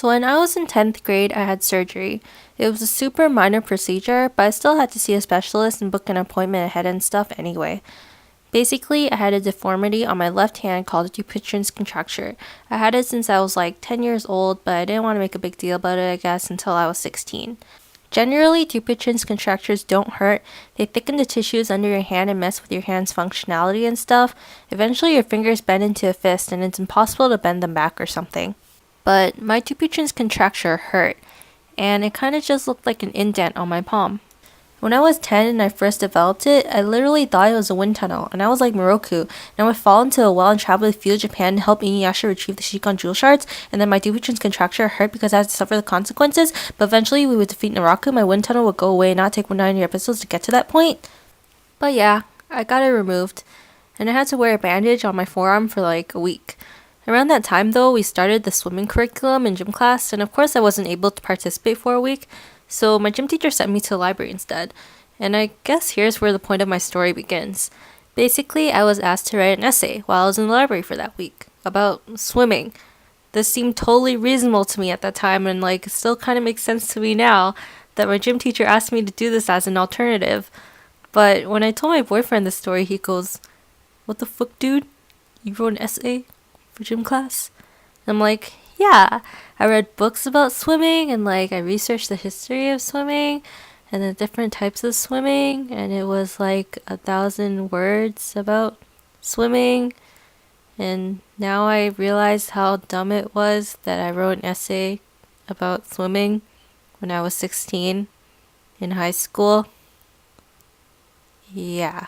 So when I was in 10th grade, I had surgery. It was a super minor procedure, but I still had to see a specialist and book an appointment ahead and stuff anyway. Basically, I had a deformity on my left hand called a Dupuytren's contracture. I had it since I was like 10 years old, but I didn't want to make a big deal about it, I guess, until I was 16. Generally, Dupuytren's contractures don't hurt. They thicken the tissues under your hand and mess with your hand's functionality and stuff. Eventually, your fingers bend into a fist and it's impossible to bend them back or something. But my Dupuytren's contracture hurt, and it kind of just looked like an indent on my palm. When I was 10 and I first developed it, I literally thought it was a wind tunnel, and I was like Moroku, and I would fall into a well and travel to Field Japan to help Inuyasha retrieve the Shikon jewel shards, and then my Dupuytren's contracture hurt because I had to suffer the consequences, but eventually we would defeat Naraku, my wind tunnel would go away and not take 190 episodes to get to that point. But yeah, I got it removed, and I had to wear a bandage on my forearm for like a week. Around that time though, we started the swimming curriculum in gym class, and of course I wasn't able to participate for a week, so my gym teacher sent me to the library instead. And I guess here's where the point of my story begins. Basically, I was asked to write an essay while I was in the library for that week about swimming. This seemed totally reasonable to me at that time, and like still kind of makes sense to me now that my gym teacher asked me to do this as an alternative. But when I told my boyfriend this story, he goes, "What the fuck, dude? You wrote an essay for gym class?" And I'm like, yeah, I read books about swimming and like I researched the history of swimming and the different types of swimming, and it was like 1,000 words about swimming. And now I realize how dumb it was that I wrote an essay about swimming when I was 16 in high school. Yeah.